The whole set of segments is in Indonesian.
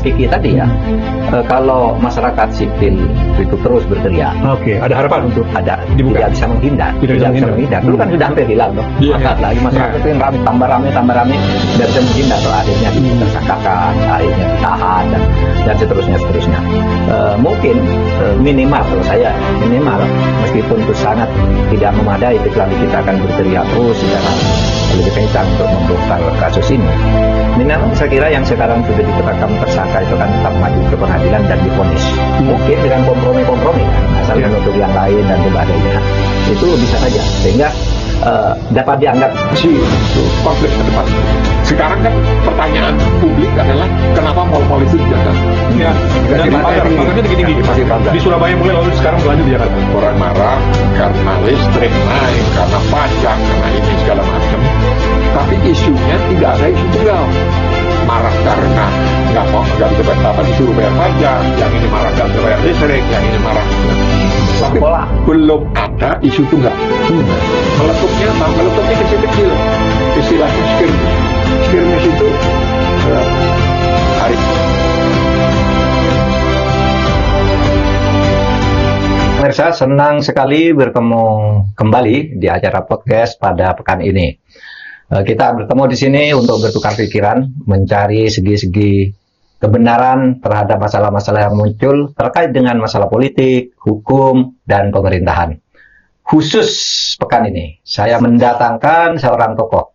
Mas Kiki tadi ya, kalau masyarakat sipil itu terus berteriak, ada harapan untuk tidak bisa menghindar. Dulu kan sudah hampir hilang tuh. Lagi masyarakat itu yang tambah rame, tidak bisa menghindar. Akhirnya tersangkakan, akhirnya ditahan dan seterusnya. Mungkin minimal kalau saya meskipun itu sangat tidak memadai, kecuali kita akan berteriak terus secara lebih kencang untuk membongkar kasus ini. Minimal saya kira yang sekarang sudah ditetapkan tersangka itu kan tetap maju ke pengadilan dan divonis. Mungkin dengan kompromi asal menutup yang lain dan sebagainya, itu bisa saja sehingga dapat dianggap konflik ke depan. Sekarang kan pertanyaan publik adalah kenapa mal-mal itu dijaga? Ya, dan makanya tinggi. Di Surabaya mulai, lalu sekarang berlanjut di Jakarta. Orang marah karena listrik naik, karena pajak, karena ini segala macam. Tapi isunya tidak ada isu tunggal. Marah karena nggak bisa disuruh bayar pajak, yang ini marah nggak bisa bayar listrik, yang ini marah. Tapi belum ada isu tunggal. Meletupnya kecil-kecil. Istilahnya skirmish itu hari. Pemirsa, senang sekali bertemu kembali di acara podcast pada pekan ini. Kita bertemu di sini untuk bertukar pikiran, mencari segi-segi kebenaran terhadap masalah-masalah yang muncul terkait dengan masalah politik, hukum, dan pemerintahan. Khusus pekan ini, saya mendatangkan seorang tokoh,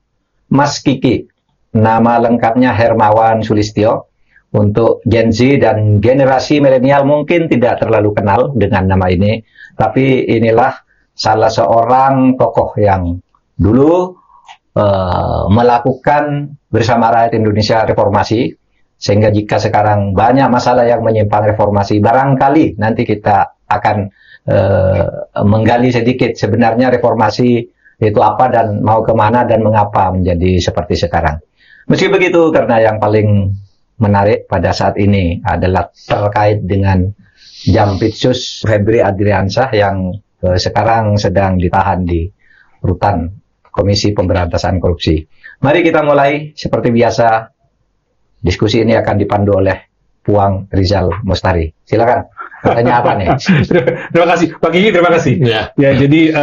Mas Kiki. Nama lengkapnya Hermawan Sulistyo. Untuk Gen Z dan generasi milenial mungkin tidak terlalu kenal dengan nama ini, tapi inilah salah seorang tokoh yang dulu melakukan bersama rakyat Indonesia reformasi, sehingga jika sekarang banyak masalah yang menyimpang reformasi, barangkali nanti kita akan menggali sedikit sebenarnya reformasi itu apa dan mau kemana dan mengapa menjadi seperti sekarang. Meski begitu, karena yang paling menarik pada saat ini adalah terkait dengan Jampitsus Febri Adriansyah yang sekarang sedang ditahan di rutan Komisi Pemberantasan Korupsi. Mari kita mulai. Seperti biasa, diskusi ini akan dipandu oleh Puang Rizal Mostari. Silakan. Katanya apa nih? Terima kasih Pak Kiki, terima kasih. Ya, jadi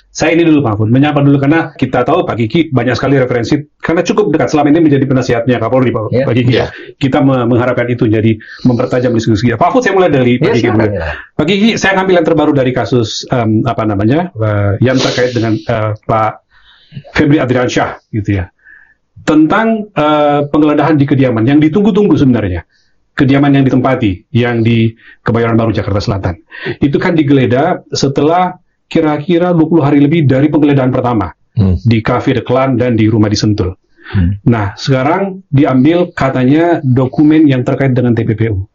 saya ini dulu Pak Fun, menyapa dulu karena kita tahu Pak Kiki banyak sekali referensi karena cukup dekat selama ini menjadi penasihatnya Kapolri Pak Kiki. Kita mengharapkan itu jadi mempertajam diskusi. Pak Fun, saya mulai dari Pak Kiki dulu. Pak Kiki, saya ambil yang terbaru dari kasus yang terkait dengan Pak Febri Adriansyah gitu ya. Tentang penggeledahan di kediaman yang ditunggu-tunggu sebenarnya. Kediaman yang ditempati, yang di Kebayoran Baru, Jakarta Selatan. Itu kan digeledah setelah kira-kira 20 hari lebih dari penggeledahan pertama. Di Cafe The Clan dan di rumah di Sentul. Nah, sekarang diambil katanya dokumen yang terkait dengan TPPU.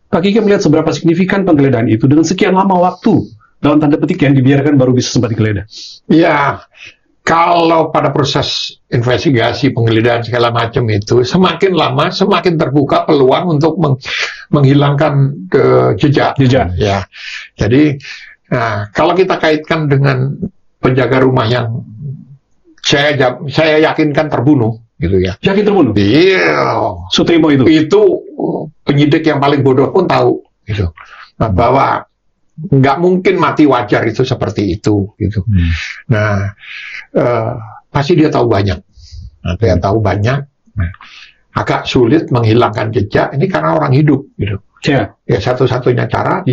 Pak Kiki melihat seberapa signifikan penggeledahan itu dengan sekian lama waktu, dalam tanda petik yang dibiarkan baru bisa sempat digeledah. Ya, kalau pada proses investigasi, penggeledahan segala macam itu, semakin lama semakin terbuka peluang untuk menghilangkan jejak. Ya, jadi kalau kita kaitkan dengan penjaga rumah yang saya yakinkan terbunuh, gitu ya. Yakin terbunuh? Iya. Sutrimo itu? Itu penyidik yang paling bodoh pun tahu, gitu. Bahwa nggak mungkin mati wajar itu seperti itu, gitu. Nah, pasti dia tahu banyak. Agak sulit menghilangkan jejak ini karena orang hidup, gitu. Ya, satu-satunya cara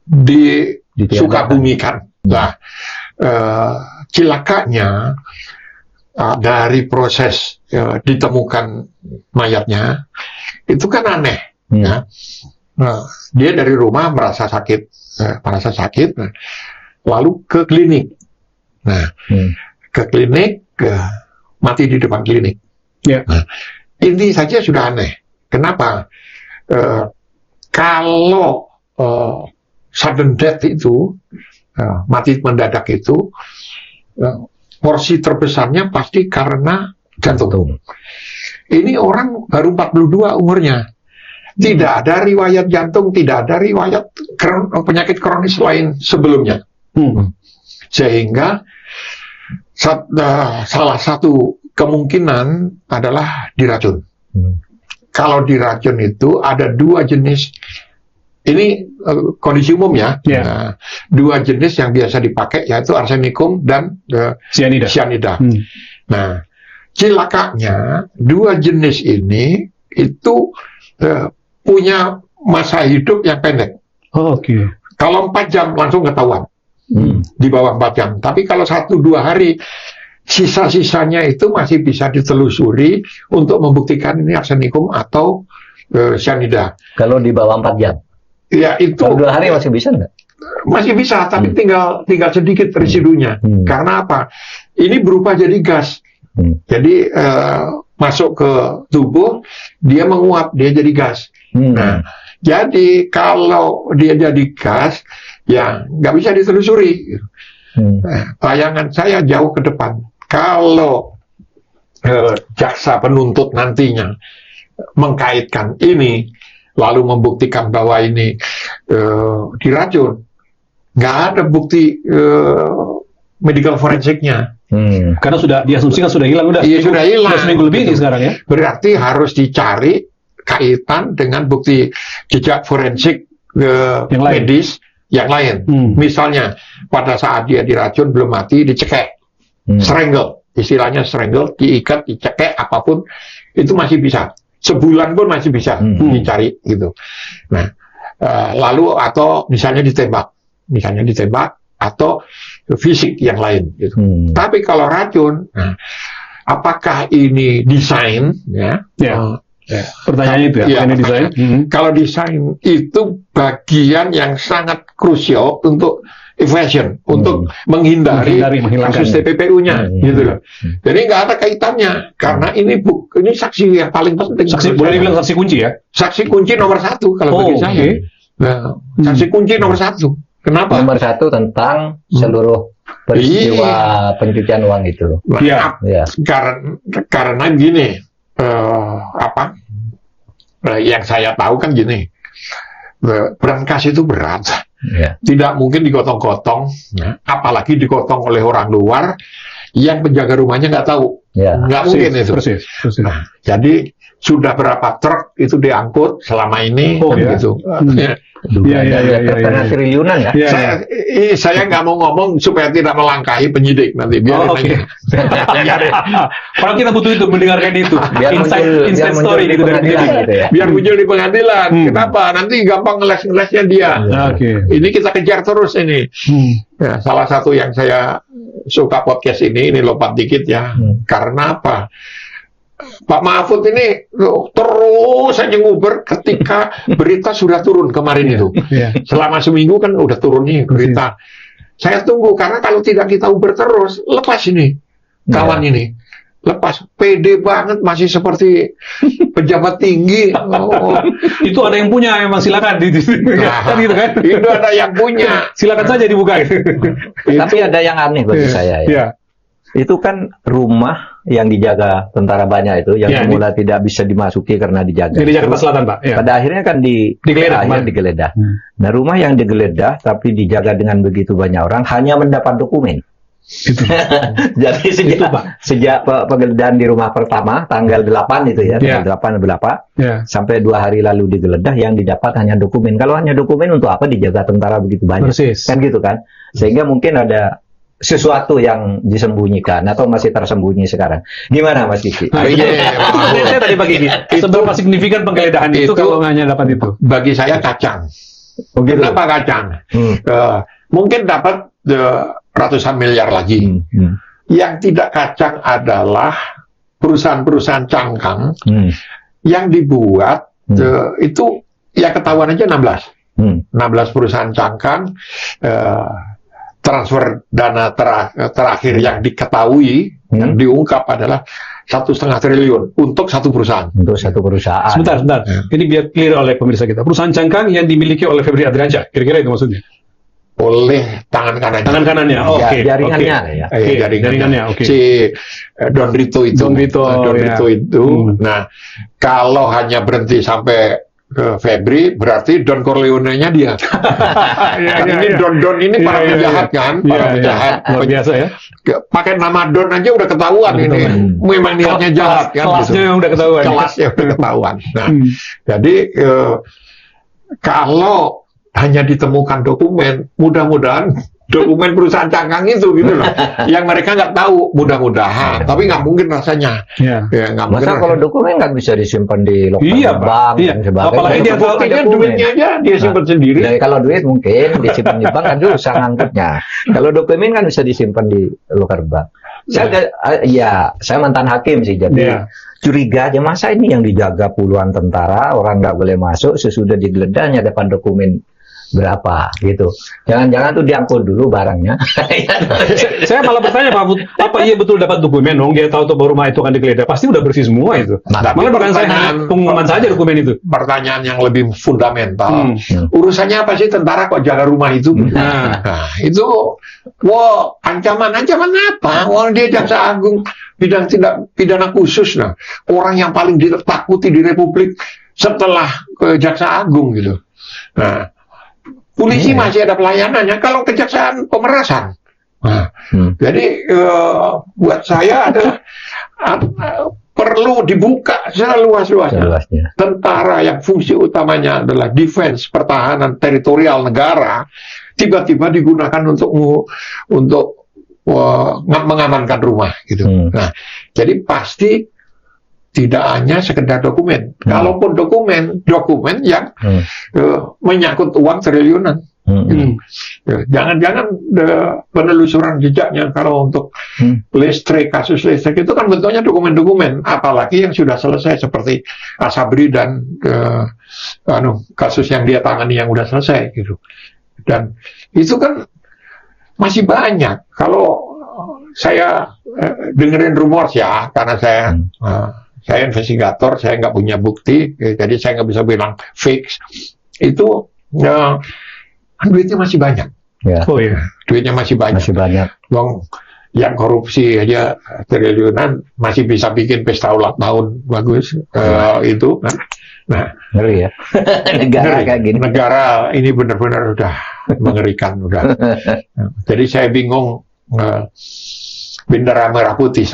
disukabumikan. Nah, cilakanya dari proses ditemukan mayatnya itu kan aneh, ya. Dia dari rumah merasa sakit, lalu ke klinik. Ke klinik, mati di depan klinik. Nah, ini saja sudah aneh. Kenapa? Kalau sudden death itu, mati mendadak itu, porsi terbesarnya pasti karena jantung. Ini orang baru 42 umurnya. Tidak ada riwayat jantung, tidak ada riwayat penyakit kronis lain sebelumnya. Sehingga salah satu kemungkinan adalah diracun. kalau diracun itu ada 2 jenis. Ini kondisi umum ya. Nah, 2 jenis yang biasa dipakai yaitu arsenikum dan cyanida. Nah, cilakanya 2 jenis ini itu punya masa hidup yang pendek. Oke. Kalau 4 jam langsung ketahuan. Di bawah 4 jam. Tapi kalau 1-2 hari, sisa-sisanya itu masih bisa ditelusuri untuk membuktikan ini arsenikum atau cyanida. Kalau di bawah 4 jam? Ya itu. Kalau 2 hari masih bisa nggak? Masih bisa, tapi tinggal sedikit residunya. Karena apa? Ini berubah jadi gas. Jadi masuk ke tubuh, dia menguap, dia jadi gas. Nah, jadi kalau dia jadi gas, ya nggak bisa ditelusuri. Bayangan saya jauh ke depan. Kalau jaksa penuntut nantinya mengkaitkan ini, lalu membuktikan bahwa ini diracun, nggak ada bukti medical forensiknya. Karena sudah diasumsikan sudah hilang, Iya, sudah hilang. Sudah seminggu lebih ini sekarang ya. Berarti harus dicari kaitan dengan bukti jejak forensik medis yang lain. Misalnya pada saat dia diracun belum mati, dicekek, strangle, istilahnya strangle, diikat, dicekek, apapun itu masih bisa. Sebulan pun masih bisa dicari gitu. Nah, lalu atau misalnya ditembak atau fisik yang lain gitu. Tapi kalau racun, nah, apakah ini desain ya? Pertanyaan itu ya, ini desain. Kalau desain itu bagian yang sangat krusial untuk evasion, untuk menghindari kasus TPPU-nya, gitu loh. Jadi nggak ada kaitannya, karena ini saksi yang paling penting. Boleh dibilang saksi kunci ya? Saksi kunci nomor 1 kalau bagi saya. Nah, saksi kunci nomor 1. Kenapa? Nomor 1 tentang seluruh peristiwa pencucian uang itu. Karena gini, yang saya tahu kan gini, berangkas itu berat. Tidak mungkin digotong-gotong, apalagi digotong oleh orang luar yang penjaga rumahnya nggak tahu. Nggak mungkin itu. Persis. Nah, jadi sudah berapa truk itu diangkut selama ini gitu. Iya. Triliunan ya. Saya nggak mau ngomong supaya tidak melangkahi penyidik nanti. Kalau kita butuh itu, mendengarkan itu. Inside story gitu dari penyidik. Biar muncul di pengadilan. Kenapa? Nanti gampang ngeles-ngelesnya dia. Ini kita kejar terus ini. Ya, salah satu yang saya suka podcast ini lompat dikit ya. Karena apa? Pak Mahfud ini terus saja nguber ketika berita sudah turun kemarin itu. Selama seminggu kan udah turun nih berita. Saya tunggu, karena kalau tidak kita uber terus, lepas ini kawan ini. Lepas, pede banget, masih seperti pejabat tinggi. Itu ada yang punya, emang silakan. Kan gitu kan? Itu ada yang punya. Silakan saja dibuka. Tapi ada yang aneh bagi saya ya. Itu kan rumah yang dijaga tentara banyak itu, yang semula tidak bisa dimasuki karena dijaga. Di Jakarta Selatan, Pak. Pada akhirnya kan digeledah. Nah, rumah yang digeledah tapi dijaga dengan begitu banyak orang hanya mendapat dokumen. Jadi sejak penggeledahan di rumah pertama tanggal 8 itu ya, tanggal 8 berapa sampai 2 hari lalu digeledah, yang didapat hanya dokumen. Kalau hanya dokumen, untuk apa dijaga tentara begitu banyak? Kan gitu kan. Sehingga mungkin ada sesuatu yang disembunyikan atau masih tersembunyi sekarang. Gimana Mas Kiki? Saya tadi pagi seberapa signifikan penggeledahan itu kalau hanya dapat itu? Bagi saya kacang. Kenapa kacang? Mungkin dapat ratusan miliar lagi. Yang tidak kacang adalah perusahaan-perusahaan cangkang yang dibuat itu ya ketahuan aja 16 perusahaan cangkang. Transfer dana terakhir yang diketahui, yang diungkap adalah 1,5 triliun untuk satu perusahaan. Untuk satu perusahaan. Sebentar. Ini biar clear oleh pemirsa kita. Perusahaan cangkang yang dimiliki oleh Febri Adriansyah, kira-kira itu maksudnya? Oleh tangan kanannya. Tangan kanannya, jaringannya. Jaringannya, si Don Rito itu. Nah, kalau hanya berhenti sampai Febri, berarti Don Corleone-nya dia. Ini Don ini para penjahat kan, para penjahat. Luar biasa ya. Pakai nama Don aja udah ketahuan ini. Memang niatnya jahat kan. Kelasnya udah ketahuan. Kelasnya udah ketahuan. Nah, jadi kalau hanya ditemukan dokumen, mudah-mudahan dokumen perusahaan cangkang itu gitu loh, yang mereka nggak tahu, mudah-mudahan, tapi nggak mungkin rasanya. Ya, nggak mungkin. Masa kalau dokumen kan bisa disimpan di lokal bank dan sebagainya. Apalagi dia buktinya duitnya aja dia simpan sendiri. Jadi kalau duit mungkin disimpan di bank kan susah ngangkutnya. Kalau dokumen kan bisa disimpan di lokal bank. Saya mantan hakim sih, jadi curiga aja masa ini yang dijaga puluhan tentara, orang nggak boleh masuk, sesudah digeledahnya depan dokumen berapa gitu. Jangan-jangan tuh diangkut dulu barangnya. Saya malah bertanya Pak Mahfud, apa iya betul dapat dokumen dong? Dia tahu rumah itu akan digeledah, pasti udah bersih semua itu. Malah bukan saya pengumuman saja dokumen itu. Pertanyaan yang lebih fundamental. Urusannya apa sih tentara kok jaga rumah itu? Nah, itu ancaman apa? Wong dia jaksa agung bidang tindak pidana khusus, nah orang yang paling ditakuti di Republik setelah jaksa agung gitu. Nah, polisi masih ada pelayanannya, kalau kejaksaan pemerasan. Nah, jadi buat saya adalah perlu dibuka seluas-luasnya. Tentara yang fungsi utamanya adalah defense, pertahanan teritorial negara, tiba-tiba digunakan untuk mengamankan rumah gitu. Nah, jadi pasti tidak hanya sekedar dokumen. Kalaupun dokumen yang menyangkut uang triliunan. Jangan-jangan penelusuran jejaknya kalau untuk kasus listrik itu kan bentuknya dokumen-dokumen, apalagi yang sudah selesai seperti Asabri dan kasus yang dia tangani yang sudah selesai gitu. Dan itu kan masih banyak. Kalau saya dengerin rumor ya, karena saya investigator, saya nggak punya bukti, jadi saya nggak bisa bilang fix. Itu duitnya masih banyak. Duitnya masih banyak. Bang, yang korupsi aja triliunan masih bisa bikin pesta ulang tahun bagus itu. Nah, ngeri ya. Negara kayak gini. Negara ini benar-benar udah mengerikan udah. Jadi saya bingung. Bendera merah putih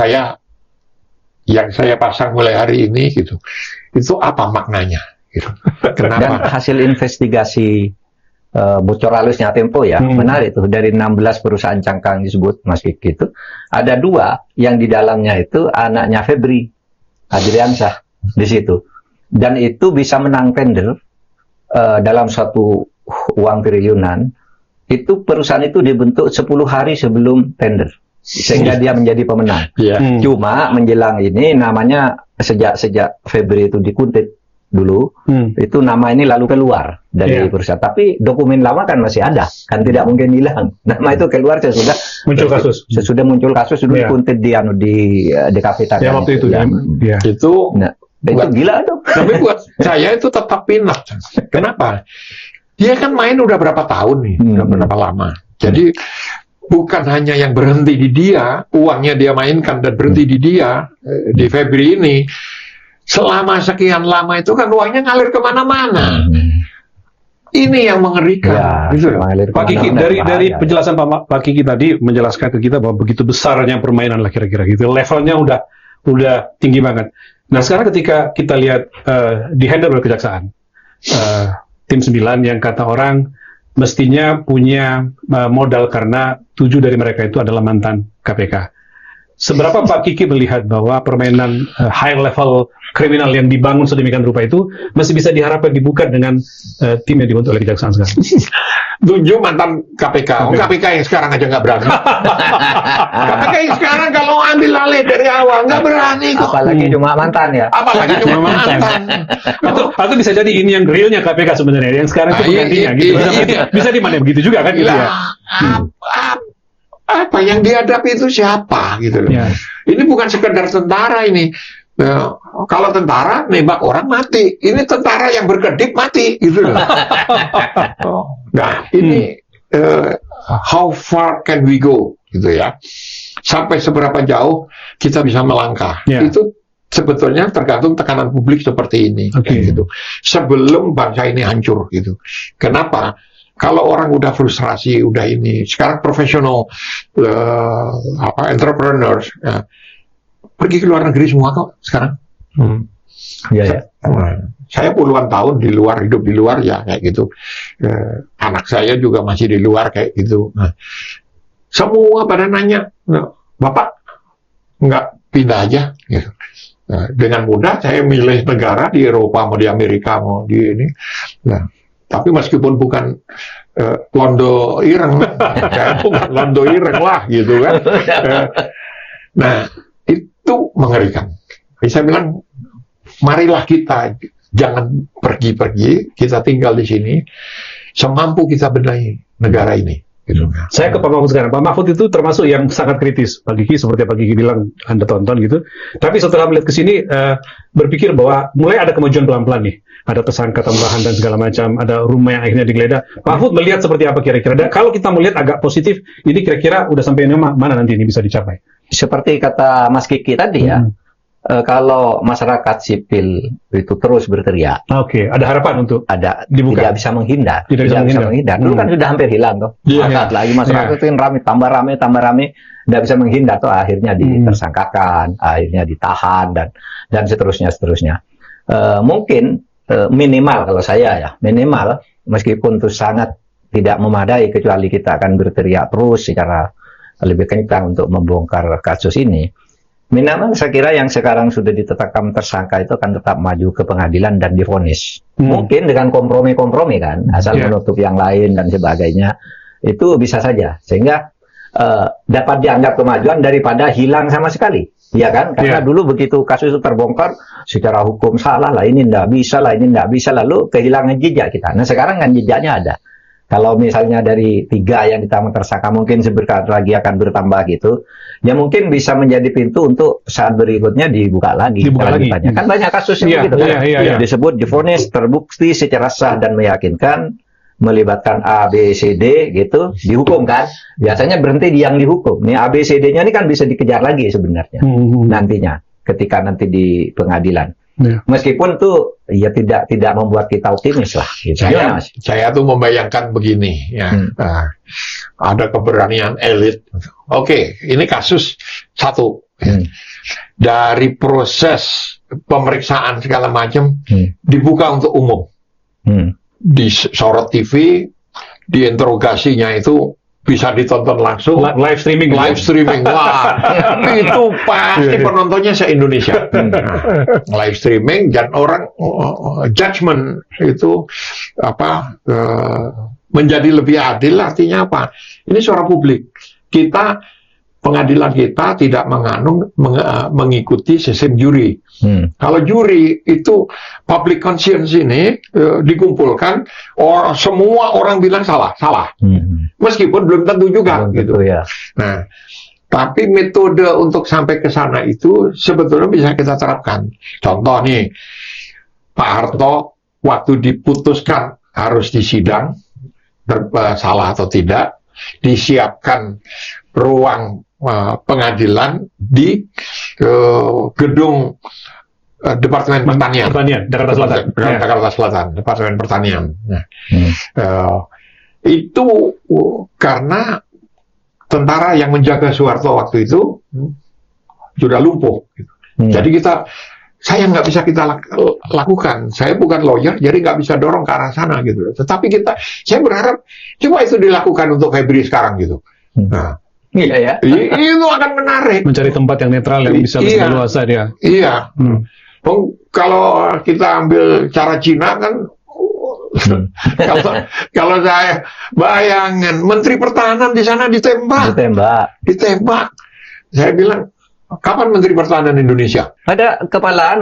yang saya pasang mulai hari ini gitu, itu apa maknanya gitu. Kenapa? Dan hasil investigasi bocor halusnya Tempo ya, menarik tuh, dari 16 perusahaan cangkang disebut Mas Kiki itu, ada 2 yang di dalamnya itu anaknya Febri Adriansyah di situ, dan itu bisa menang tender dalam satu uang triliunan. Itu perusahaan itu dibentuk 10 hari sebelum tender, sehingga dia menjadi pemenang. Cuma menjelang ini namanya sejak Febri itu dikuntit dulu, itu nama ini lalu keluar dari perusahaan. Tapi dokumen lama kan masih ada, kan tidak mungkin hilang. Nama itu keluar sesudah muncul kasus. Sesudah muncul kasus dulu dikuntit di DKP Tangerang. Ya waktu itu itu gila tuh. Tapi buat saya itu tetap pinat. Kenapa? Dia kan main udah berapa tahun nih, udah berapa lama. Jadi bukan hanya yang berhenti di dia, uangnya dia mainkan dan berhenti di dia, di Febri ini. Selama sekian lama itu kan uangnya ngalir kemana-mana. Ini yang mengerikan. Gitu. Pak Kiki, dari penjelasan Pak Kiki tadi menjelaskan ke kita bahwa begitu besarnya permainan lah kira-kira gitu. Levelnya udah tinggi banget. Nah sekarang ketika kita lihat di handle oleh kejaksaan, tim 9 yang kata orang mestinya punya modal karena 7 dari mereka itu adalah mantan KPK. Seberapa Pak Kiki melihat bahwa permainan high level kriminal yang dibangun sedemikian rupa itu masih bisa diharapkan dibuka dengan tim yang dibentuk oleh kejaksaan sekarang? 7 mantan KPK. KPK yang sekarang aja nggak berani. KPK yang sekarang kalau ambil alih dari awal nggak berani kok. Apalagi cuma mantan ya. Apalagi cuma mantan. Atau bisa jadi ini yang realnya KPK sebenarnya, yang sekarang itu penggantinya gitu. Bisa di mana begitu juga kan gitu ya. Apa yang dihadapi itu siapa gitu loh. Ini bukan sekedar tentara ini. Kalau tentara nembak orang mati, ini tentara yang berkedip mati gitu loh. Nah ini how far can we go gitu ya, sampai seberapa jauh kita bisa melangkah. Itu sebetulnya tergantung tekanan publik seperti ini, gitu. Sebelum bangsa ini hancur, gitu. Kenapa? Kalau orang udah frustrasi, udah ini, sekarang profesional, entrepreneurs, pergi ke luar negeri semua kok sekarang. Saya puluhan tahun di luar, hidup di luar ya kayak gitu. Anak saya juga masih di luar kayak gitu. Nah, semua pada nanya, Bapak nggak pindah aja? Gitu. Nah, dengan mudah saya milih negara di Eropa, mau di Amerika, mau di ini. Nah, tapi meskipun bukan londo ireng, saya bukan londo ireng lah, gitu kan. Nah, itu mengerikan. Jadi saya bilang, marilah kita jangan pergi-pergi, kita tinggal di sini, semampu kita benahi negara ini. Gitu. Saya ke Pak Mahfud sekarang. Pak Mahfud itu termasuk yang sangat kritis. Pak Kiki, seperti Pak Kiki bilang, Anda tonton gitu. Tapi setelah melihat ke sini, berpikir bahwa mulai ada kemajuan pelan-pelan nih. Ada tersangka tambahan dan segala macam, ada rumah yang akhirnya digeledah. Pak Mahfud melihat seperti apa kira-kira? Dan kalau kita melihat agak positif, ini kira-kira udah sampai mana nanti ini bisa dicapai? Seperti kata Mas Kiki tadi ya, kalau masyarakat sipil itu terus berteriak, ada harapan untuk dibuka. Tidak bisa menghindar. Tidak bisa menghindar. Dulu kan sudah hampir hilang tuh. Lagi masyarakat itu rame, tambah rame, tidak bisa menghindar tuh, akhirnya ditersangkakan, akhirnya ditahan dan seterusnya. Mungkin minimal kalau saya ya, minimal meskipun itu sangat tidak memadai, kecuali kita akan berteriak terus secara lebih kencang untuk membongkar kasus ini. Minimal saya kira yang sekarang sudah ditetapkan tersangka itu akan tetap maju ke pengadilan dan divonis. Mungkin dengan kompromi-kompromi kan, asal menutup yang lain dan sebagainya, itu bisa saja. Sehingga dapat dianggap kemajuan daripada hilang sama sekali. Ya kan? Karena dulu begitu kasus itu terbongkar, secara hukum salah lah, ini tidak bisa, lalu kehilangan jejak kita. Nah sekarang kan jejaknya ada. Kalau misalnya dari 3 yang ditambah tersangka mungkin sebentar lagi akan bertambah gitu, ya mungkin bisa menjadi pintu untuk saat berikutnya dibuka lagi. Kan banyak kasus yang begitu kan, disebut divonis, terbukti secara sah dan meyakinkan, melibatkan A, B, C, D gitu, dihukum kan. Biasanya berhenti di yang dihukum. Nih A, B, C, D-nya ini kan bisa dikejar lagi sebenarnya nantinya ketika nanti di pengadilan. Meskipun tuh ya tidak membuat kita optimis lah. Gitu. Saya tuh membayangkan begini ya, ada keberanian elit. Oke, ini kasus satu. Dari proses pemeriksaan segala macam dibuka untuk umum, disorot TV, diinterogasinya itu bisa ditonton langsung, live streaming. Wah, itu pasti penontonnya se-Indonesia. Live streaming dan orang judgment itu menjadi lebih adil. Artinya apa? Ini suara publik. Pengadilan kita tidak mengikuti sistem juri. Kalau juri itu public conscience ini dikumpulkan, semua orang bilang salah. Meskipun belum tentu juga gitu. Ya. Nah, tapi metode untuk sampai ke sana itu sebetulnya bisa kita terapkan. Contoh nih, Pak Harto waktu diputuskan harus disidang salah atau tidak, disiapkan ruang pengadilan di gedung Departemen Pertanian, Jakarta Selatan, Departemen Pertanian. Nah, itu karena tentara yang menjaga Soeharto waktu itu sudah lumpuh. Jadi saya nggak bisa kita lakukan. Saya bukan lawyer, jadi nggak bisa dorong ke arah sana gitu. Tetapi saya berharap coba itu dilakukan untuk Febri sekarang gitu. Nah, itu akan menarik. Mencari tempat yang netral yang bisa leluasa dia. Iya. Kalau kita ambil cara Cina kan, kalau saya bayangin Menteri Pertahanan di sana ditembak. Saya bilang, kapan Menteri Pertahanan Indonesia? Ada kepala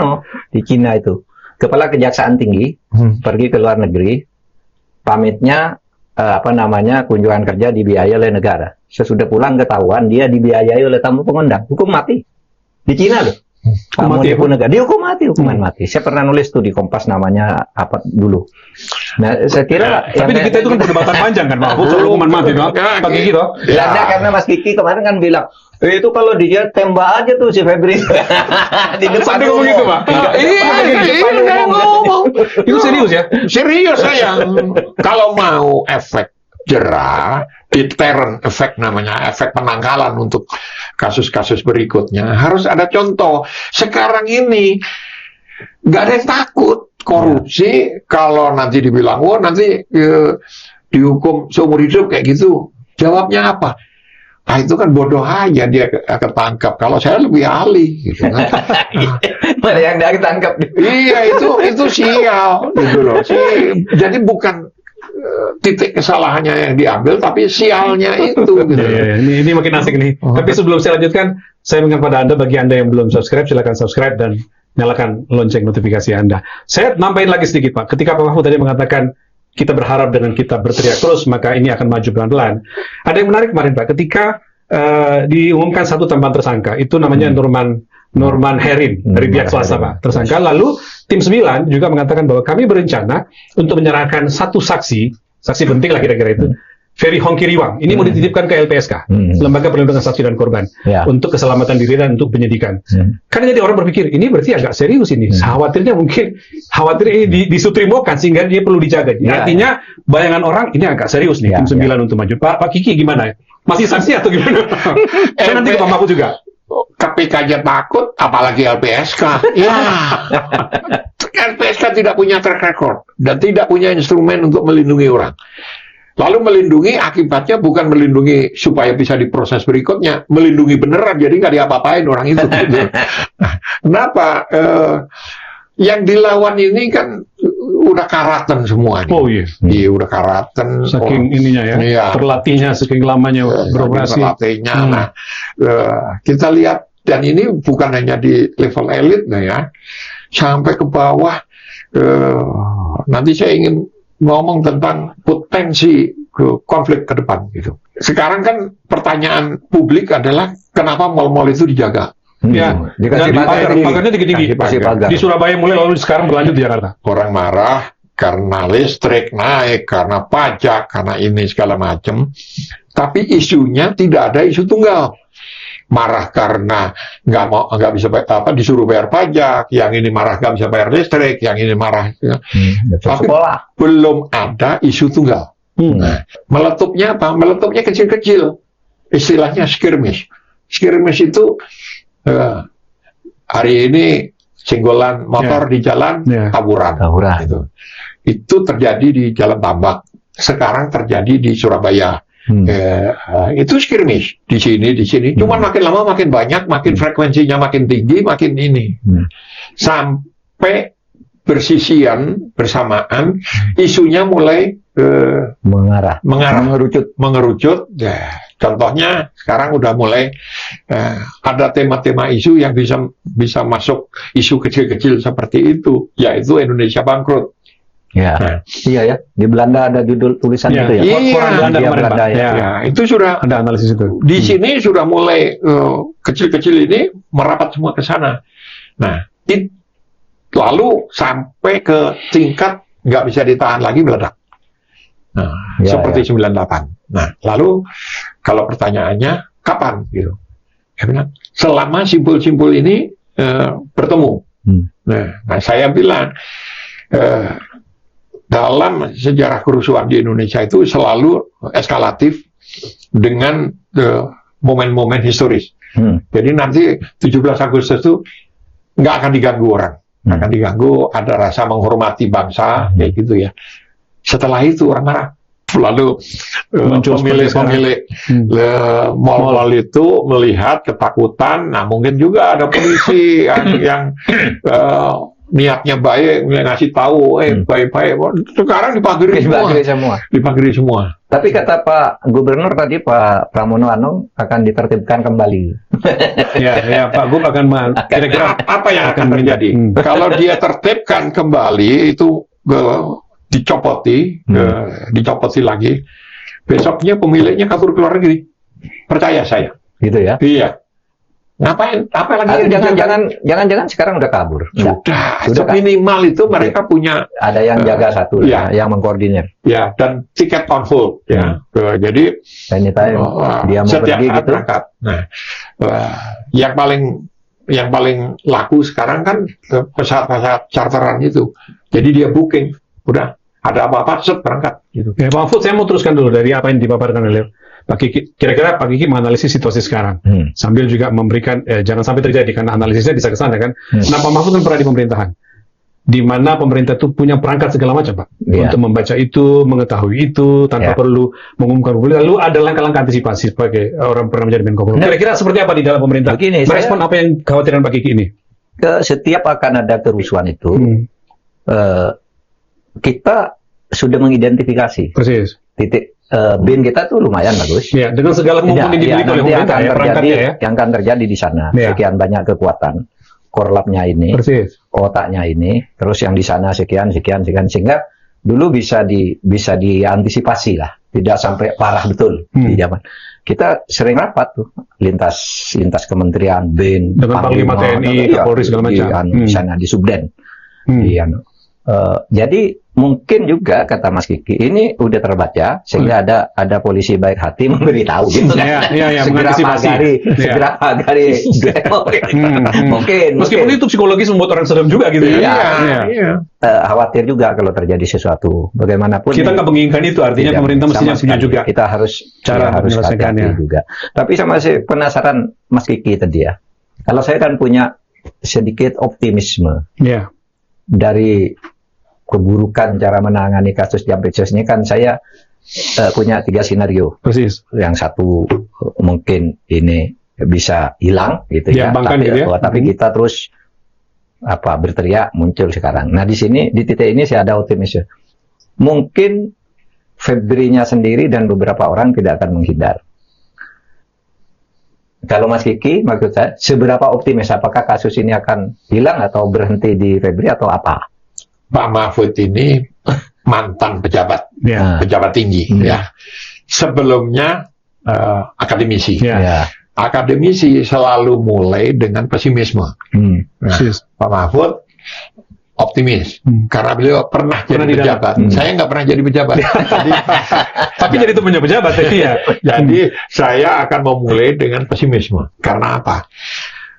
di Cina itu, kepala Kejaksaan Tinggi, pergi ke luar negeri, pamitnya kunjungan kerja dibiayai oleh negara. Sesudah pulang ketahuan dia dibiayai oleh tamu pengundang, hukum mati di Cina loh. Kamu nipu negara, dihukum mati, hukuman mati. Saya pernah nulis tuh di Kompas, namanya apa dulu. Nah, saya kira tapi di kita itu kan perdebatan panjang kan, Pak. Soal hukuman mati, no? Pak Kiki, toh. Karena Mas Kiki kemarin kan bilang, itu kalau dia tembak aja tuh si Febri. Di depan sampai ngomong gitu, Pak. Iya, ngomong. Itu serius ya? Serius saya. Kalau mau efek jerah, deterrent effect namanya, efek penangkalan untuk kasus-kasus berikutnya, harus ada contoh. Sekarang ini nggak ada yang takut korupsi. Kalau nanti dibilang, nanti dihukum seumur hidup kayak gitu, jawabnya apa? Ah, itu kan bodoh aja, dia ketangkap. Kalau saya lebih ahli, gitu kan. Mana yang dia ketangkap? Iya, itu sial, gitu loh. Jadi bukan titik kesalahannya yang diambil, tapi sialnya itu. Gitu. Ini makin asik nih. Tapi sebelum saya lanjutkan, saya ingat pada Anda, bagi Anda yang belum subscribe, silakan subscribe dan nyalakan lonceng notifikasi Anda. Saya nambahin lagi sedikit, Pak. Ketika Pak Mahfud tadi mengatakan kita berharap dengan kita berteriak terus, maka ini akan maju pelan-pelan. Ada yang menarik kemarin, Pak. Ketika diumumkan satu tambahan tersangka, itu namanya Norman Herin dari pihak swasta, Pak, tersangka. Lalu tim 9 juga mengatakan bahwa kami berencana untuk menyerahkan satu saksi penting lah kira-kira itu, Ferry Hongkiriwang. Ini mau dititipkan ke LPSK, Lembaga Perlindungan Saksi dan Korban, untuk keselamatan diri dan untuk penyidikan. Karena jadi orang berpikir, ini berarti agak serius ini. Khawatir ini disutrimokan sehingga dia perlu dijaga. Artinya bayangan orang ini agak serius nih, tim 9 untuk maju. Pak Kiki gimana? Masih saksi atau gimana? Nanti ke Pak Mahfud juga. KPK aja takut, apalagi LPSK. Ya, LPSK tidak punya track record dan tidak punya instrumen untuk melindungi orang. Lalu melindungi akibatnya bukan melindungi supaya bisa diproses berikutnya, melindungi beneran, jadi nggak diapa-apain orang itu. Nah, kenapa? Yang dilawan ini kan udah karatan semua. Oh iya. Iya, udah karatan. Saking ininya ya, iya. Terlatihnya, saking lamanya beroperasi. Terlatihnya. Nah, kita lihat, dan ini bukan hanya di level elit, ya, sampai ke bawah. Nanti saya ingin ngomong tentang potensi konflik ke depan gitu. Sekarang kan pertanyaan publik adalah kenapa mal-mal itu dijaga? Ya, dikasih pagarnya tinggi-tinggi. Di Surabaya mulai, lalu sekarang berlanjut di Jakarta. Orang marah karena listrik naik, karena pajak, karena ini segala macam. Tapi isunya tidak ada isu tunggal. Marah karena nggak bisa disuruh bayar pajak, yang ini marah nggak bisa bayar listrik, yang ini marah. Tapi belum ada isu tunggal. Nah, meletupnya apa? Meletupnya kecil-kecil. Istilahnya skirmish. Skirmish itu hari ini senggolan motor di jalan, taburan. Gitu. Itu terjadi di Jalan Tambak. Sekarang terjadi di Surabaya. Itu skirmish di sini. Cuma makin lama makin banyak, makin frekuensinya makin tinggi, makin ini. Sampai bersisian bersamaan, isunya mulai mengerucut. Ya. Contohnya sekarang udah mulai ada tema-tema isu yang bisa masuk isu kecil-kecil seperti itu, yaitu Indonesia bangkrut. Ya, iya ya. Di Belanda ada judul tulisan itu ya. Iya, Belanda ya. Ya, itu sudah ada analisis itu. Di sini sudah mulai kecil-kecil ini merapat semua ke sana. Nah, lalu sampai ke tingkat nggak bisa ditahan lagi, meledak. Nah, seperti 98. Nah, lalu kalau pertanyaannya kapan gitu? Ya benar. Selama simpul-simpul ini bertemu. Nah, saya bilang dalam sejarah kerusuhan di Indonesia itu selalu eskalatif dengan momen-momen historis. Jadi nanti 17 Agustus itu nggak akan diganggu orang. Akan diganggu, ada rasa menghormati bangsa, kayak gitu ya. Setelah itu orang marah. Lalu pemilik mal-mal itu melihat ketakutan. Nah, mungkin juga ada polisi yang niatnya baik, ngasih tahu, baik-baik. Sekarang dipagerin semua. Dipagerin semua. Tapi kata Pak Gubernur tadi, Pak Pramono Anung akan ditertibkan kembali. ya, Pak Gub akan kira-kira apa yang akan terjadi? Kalau dia tertibkan kembali, itu dicopoti lagi. Besoknya pemiliknya kabur ke luar negeri. Percaya saya. Gitu ya? Iya. Ngapain? Apa lagi? Jangan sekarang udah kabur. Sudah minimal itu mereka punya ada yang jaga satu, yang mengkoordinir. Ya, dan tiket on hold. Ya, jadi anytime dia mau pergi gitu. Berangkat. Nah, yang paling laku sekarang kan pesawat charteran itu. Jadi dia booking, udah ada apa-apa, berangkat. Gitu. Ya, Pak Mahfud, saya mau teruskan dulu dari apa yang dipaparkan oleh Pak Kiki. Kira-kira Pak Kiki menganalisis situasi sekarang, sambil juga memberikan jangan sampai terjadi karena analisisnya bisa ke sana kan. Nah, Pak Mahfud kan pernah di pemerintahan, di mana pemerintah itu punya perangkat segala macam, Pak, untuk membaca itu, mengetahui itu tanpa perlu mengumumkan publik. Lalu ada langkah-langkah antisipasi sebagai orang pernah menjadi Menko Polhukam. Kira-kira seperti apa di dalam pemerintah? Begini, merespon apa yang khawatiran Pak Kiki ini? Setiap akan ada kerusuhan itu, kita sudah mengidentifikasi. Persis. Titik bin kita tuh lumayan bagus. Ya, dengan segala kemampuan yang dimiliki oleh pemerintah yang akan terjadi di sana. Sekian banyak kekuatan, korlapnya ini, otaknya ini, terus yang di sana sekian, sehingga dulu bisa diantisipasi lah, tidak sampai parah betul di zaman. Kita sering rapat tuh, lintas kementerian, bin, dengan Panglima TNI, Kapolri segala macam, di sana di Subden. Jadi mungkin juga kata Mas Kiki ini udah terbaca sehingga ada polisi baik hati memberitahu gitu kan. Segera pagari mungkin meskipun itu psikologis membuat orang serem juga gitu ya. Khawatir juga kalau terjadi sesuatu bagaimanapun kita nggak menginginkan itu, artinya pemerintah mestinya punya juga kita harus menyelesaikannya juga. Tapi sama saya penasaran Mas Kiki tadi ya, kalau saya kan punya sedikit optimisme dari keburukan cara menangani kasus Jampitsus ini, kan saya punya 3 skenario. Persis. Yang satu mungkin ini bisa hilang gitu ya, tapi kita terus berteriak muncul sekarang. Nah di titik ini saya ada optimisme. Mungkin Febri-nya sendiri dan beberapa orang tidak akan menghindar. Kalau Mas Kiki, maksud saya, seberapa optimis? Apakah kasus ini akan hilang atau berhenti di Febri atau apa? Pak Mahfud ini mantan pejabat tinggi, ya. Sebelumnya akademisi. Akademisi selalu mulai dengan pesimisme. Pak Mahfud optimis karena beliau pernah jadi pejabat. Saya nggak pernah jadi pejabat. Tapi jadi temannya pejabat ya. Jadi saya akan memulai dengan pesimisme. Karena apa?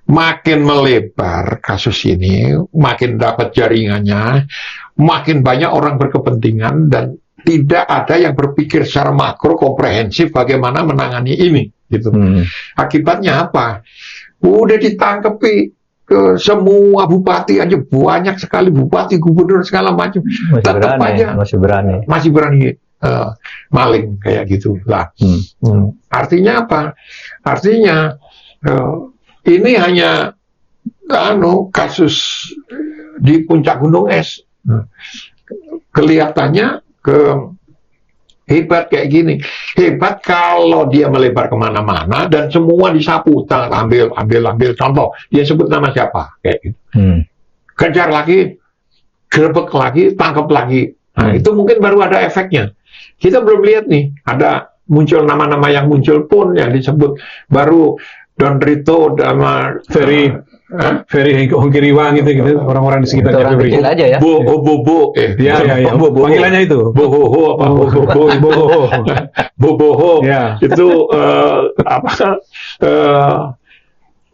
Makin melebar kasus ini, makin dapat jaringannya, makin banyak orang berkepentingan dan tidak ada yang berpikir secara makro komprehensif bagaimana menangani ini. Gitu. Akibatnya apa? Udah ditangkepi ke semua bupati aja, banyak sekali bupati, gubernur segala macam. Tetap aja masih berani maling kayak gitu lah. Artinya apa? Artinya ini hanya kasus di puncak gunung es. Kelihatannya hebat kayak gini. Hebat kalau dia melebar kemana-mana dan semua disapu. Ambil contoh. Dia sebut nama siapa? Kayak gitu. Kejar lagi, grebek lagi, tangkap lagi. Nah, itu mungkin baru ada efeknya. Kita belum lihat nih, ada muncul nama-nama yang muncul pun yang disebut baru Don Rito sama Ferry Hongkiriwang gitu orang-orang di sekitar orang kecil aja ya. Bobo. Panggilannya itu. Bohoho apa Boboho. Itu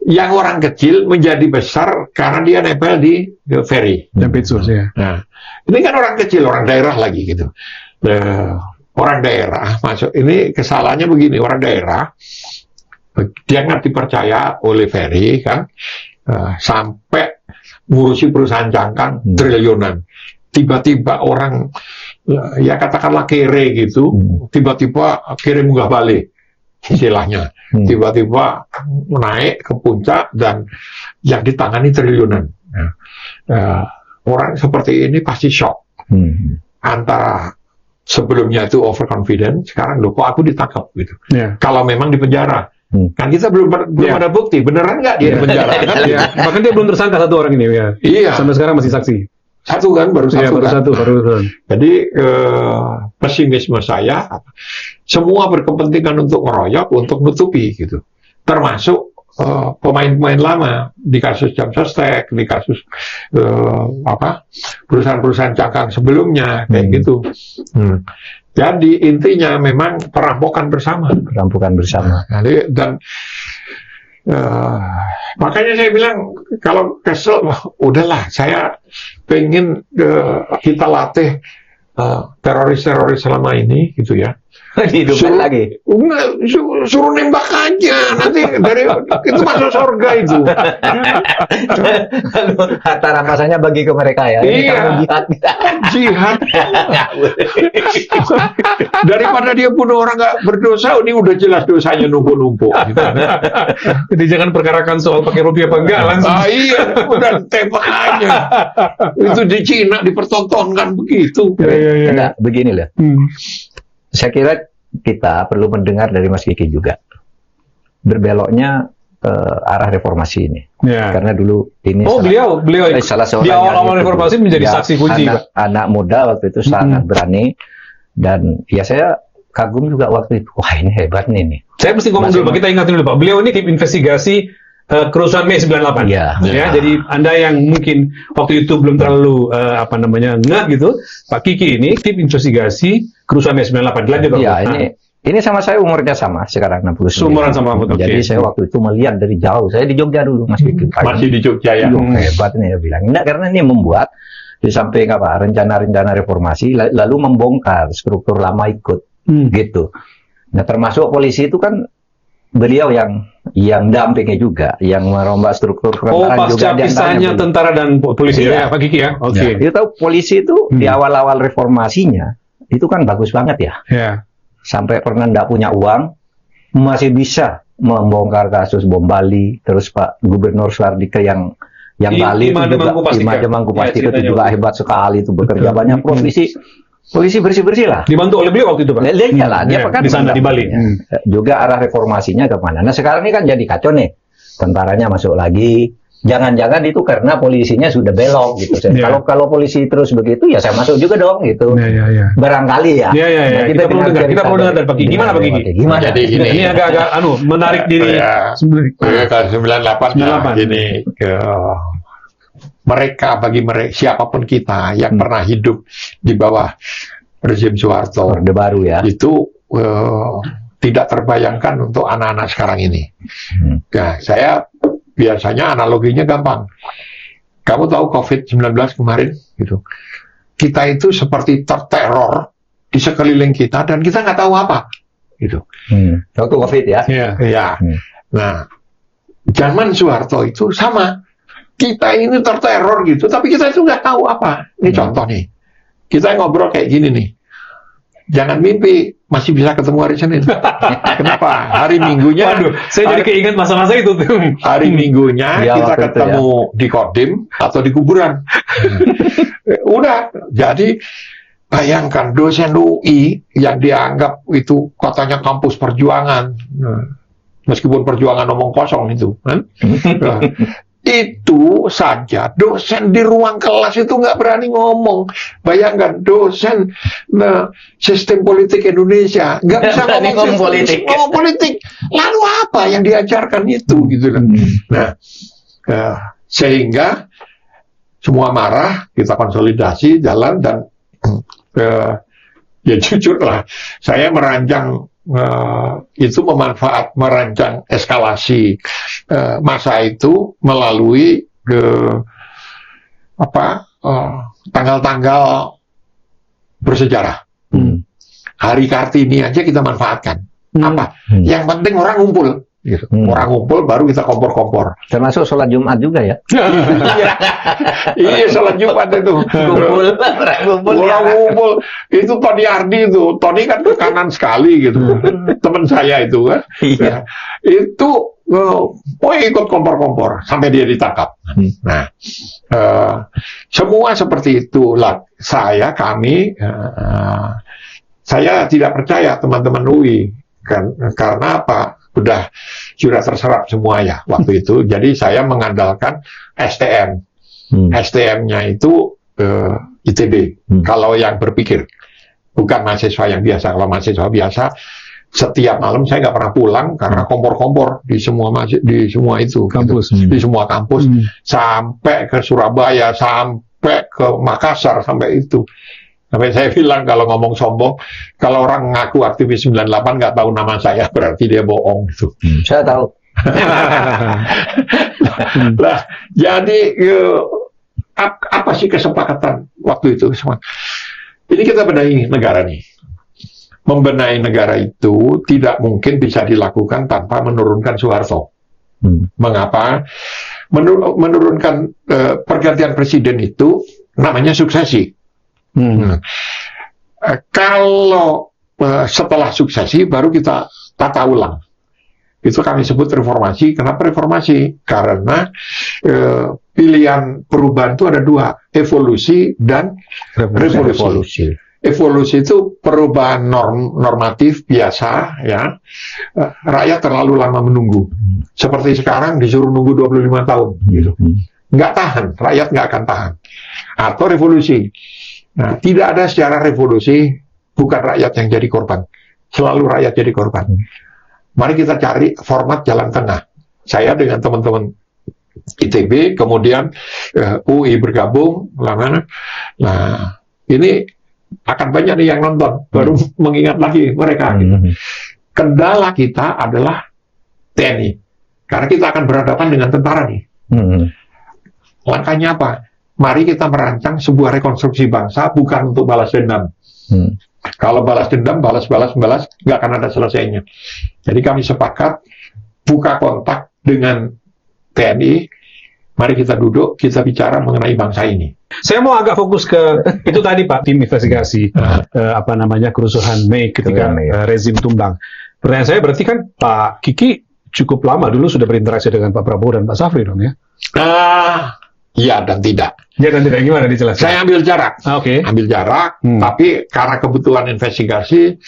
yang orang kecil menjadi besar karena dia nempel di Ferry. Jampitsus ya. Nah, ini kan orang kecil, orang daerah lagi gitu. Orang daerah masuk ini kesalahannya begini, orang daerah dia nggak dipercaya oleh Ferry kan, sampai ngurusi perusahaan cangkang triliunan. Tiba-tiba orang ya katakanlah kere gitu, tiba-tiba kere munggah balik istilahnya, tiba-tiba naik ke puncak dan yang ditangani triliunan. Orang seperti ini pasti shock. Antara sebelumnya itu overconfident, sekarang loh kok aku ditangkap gitu. Kalau memang di penjara. Kan kita belum ada bukti, beneran nggak dia di penjara kan? Bahkan dia belum tersangka satu orang ini ya. Iya. Sampai sekarang masih saksi. Satu kan, baru satu kan. Jadi pesimisme saya, semua berkepentingan untuk ngeroyok, untuk nutupi gitu. Termasuk pemain-pemain lama di kasus jam sostek, di kasus perusahaan-perusahaan cangkang sebelumnya kayak gitu. Jadi intinya memang perampokan bersama. Dan makanya saya bilang kalau kesel, udahlah, saya pengen kita latih teroris-teroris selama ini gitu ya. Dihidupkan lagi. Suruh nembak aja, nanti itu masuk surga itu. Lalu harta rampasannya bagi ke mereka ya. Iya. Jihad. Daripada dia bunuh orang nggak berdosa, ini udah jelas dosanya numpuk-numpuk. Gitu. Jadi jangan perkarakan soal pakai rupiah apa enggak langsung. Iya, udah tembak aja. Itu di Cina dipertontonkan begitu. Iya. Nah, begini loh. Saya kira kita perlu mendengar dari Mas Kiki juga berbeloknya arah reformasi ini. Karena dulu ini beliau salah seorang di awal-awal reformasi menjadi saksi kunci. Anak muda waktu itu sangat berani, dan ya saya kagum juga waktu itu. Wah, ini hebat nih. Saya mesti ngomong dulu Pak, kita ingatin dulu Pak. Beliau ini tim investigasi kerusuhan Mei 98. Ya, jadi Anda yang mungkin waktu itu belum terlalu ngeh gitu, Pak Kiki ini tim investigasi kerusuhan Mei 98. Dilanjut Pak. Ya, ini sama saya umurnya sama, sekarang 60. Umuran sama Pak. Jadi saya waktu itu melihat dari jauh. Saya di Jogja dulu, Mas Kiki. Masih di Jogja ya. Hebat nih, dia bilang. Enggak, karena ini membuat di samping rencana-rencana reformasi, lalu membongkar struktur lama ikut, gitu. Nah, termasuk polisi itu kan beliau yang dampingi juga, yang merombak struktur tentara juga. Pasca pisahnya tentara dan polisi ya, Pak Kiki ya. Oke. Kita tahu polisi itu di awal-awal reformasinya itu kan bagus banget ya. Sampai pernah nggak punya uang, masih bisa membongkar kasus bom Bali. Terus Pak Gubernur Suardike yang Bali itu juga, Imade Mangkupastika itu juga hebat sekali, itu bekerja banyak. Polisi bersih-bersih lah. Dibantu oleh beliau waktu itu Pak? Dia kan di sana di Bali. Juga arah reformasinya kemana. Nah sekarang ini kan jadi kacau nih. Tentaranya masuk lagi. Jangan-jangan itu karena polisinya sudah belok gitu. Kalau polisi terus begitu ya saya masuk juga dong gitu. Barangkali ya. Nah, kita perlu dengar dari Pak Kiki. Gimana Pak Kiki? Gimana? Jadi ini agak menarik diri. Kalau 98 gini. Bagi mereka siapapun kita yang pernah hidup di bawah rezim Soeharto, Orde Baru ya, itu tidak terbayangkan untuk anak-anak sekarang ini. Nah, saya biasanya analoginya gampang. Kamu tahu COVID-19 kemarin, gitu. Kita itu seperti terteror di sekeliling kita dan kita nggak tahu apa, gitu. Waktu COVID ya. Iya. Nah, zaman Soeharto itu sama. Kita ini terteror gitu, tapi kita itu nggak tahu apa. Ini contoh nih, kita ngobrol kayak gini nih. Jangan mimpi masih bisa ketemu hari Senin. Kenapa? Hari Minggunya. Waduh, saya jadi keinget masa-masa itu. Hari Minggunya kita ketemu di Kodim atau di kuburan. Udah, jadi bayangkan dosen UI yang dianggap itu katanya kampus perjuangan. Meskipun perjuangan omong kosong itu, kan? Itu saja dosen di ruang kelas itu nggak berani ngomong. Bayangkan dosen sistem politik Indonesia nggak bisa ngomong politik. Lalu apa yang diajarkan itu gitu kan? Nah, sehingga semua marah, kita konsolidasi jalan dan ya jujur lah, saya merancang merancang eskalasi masa itu melalui tanggal-tanggal bersejarah. Hari Kartini aja kita manfaatkan. Yang penting orang ngumpul. Gitu. Orang ngumpul baru kita kompor-kompor. Termasuk sholat Jumat juga ya. Iya, sholat Jumat itu. Orang ngumpul. Itu Tony Ardi itu. Tony kan kanan sekali gitu. Teman saya itu kan. Iya. Itu ikut kompor-kompor sampai dia ditangkap. Nah, semua seperti itu lah. Saya tidak percaya teman-teman UI karena apa? Udah terserap semua ya waktu itu. Jadi saya mengandalkan STM. STM-nya itu ITB. Kalau yang berpikir, bukan mahasiswa yang biasa. Kalau mahasiswa biasa setiap malam saya nggak pernah pulang karena kompor-kompor di semua di semua itu kampus, di semua kampus, sampai ke Surabaya, sampai ke Makassar, sampai itu. Sampai saya bilang kalau ngomong sombong, kalau orang ngaku aktivis 98 nggak tahu nama saya, berarti dia bohong gitu. Saya tahu. Nah, jadi apa sih kesepakatan waktu itu? Ini kita benahi negara nih. Membenahi negara itu tidak mungkin bisa dilakukan tanpa menurunkan Soeharto. Mengapa? Menurunkan pergantian presiden itu namanya suksesi. Kalau setelah suksesi baru kita tata ulang. Itu kami sebut reformasi. Kenapa reformasi? Karena pilihan perubahan itu ada dua, evolusi dan revolusi. Evolusi itu perubahan normatif biasa, ya. Rakyat terlalu lama menunggu. Seperti sekarang disuruh nunggu 25 tahun, gitu. Nggak tahan, rakyat nggak akan tahan. Atau revolusi. Nah, tidak ada secara revolusi bukan rakyat yang jadi korban. Selalu rakyat jadi korban. Mari kita cari format jalan tengah. Saya dengan teman-teman ITB, kemudian UI bergabung, nah ini akan banyak nih yang nonton, baru mengingat lagi mereka. Gitu. Kendala kita adalah TNI, karena kita akan berhadapan dengan tentara nih. Langkahnya apa? Mari kita merancang sebuah rekonstruksi bangsa, bukan untuk balas dendam. Kalau balas dendam, balas, nggak akan ada selesainya. Jadi kami sepakat buka kontak dengan TNI. Mari kita duduk, kita bicara mengenai bangsa ini. Saya mau agak fokus ke itu tadi Pak, tim investigasi kerusuhan Mei ketika rezim tumbang. Pertanyaan saya berarti kan Pak Kiki cukup lama dulu sudah berinteraksi dengan Pak Prabowo dan Pak Safri dong ya? Iya dan tidak. Ya dan tidak, gimana dijelaskan? Saya ambil jarak. Ambil jarak, tapi karena kebutuhan investigasi,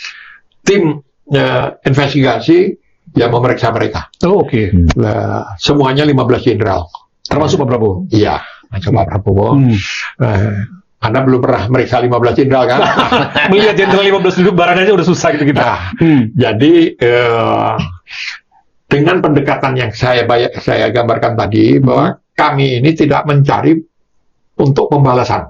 tim investigasi yang memeriksa mereka. Semuanya 15 jenderal. Termasuk Pak Prabowo? Iya, termasuk Pak Prabowo. Anda belum pernah meriksa 15 jenderal kan? Melihat jenderal 15 duduk barang aja udah susah gitu kita. Jadi dengan pendekatan yang saya gambarkan tadi, bahwa kami ini tidak mencari untuk pembalasan.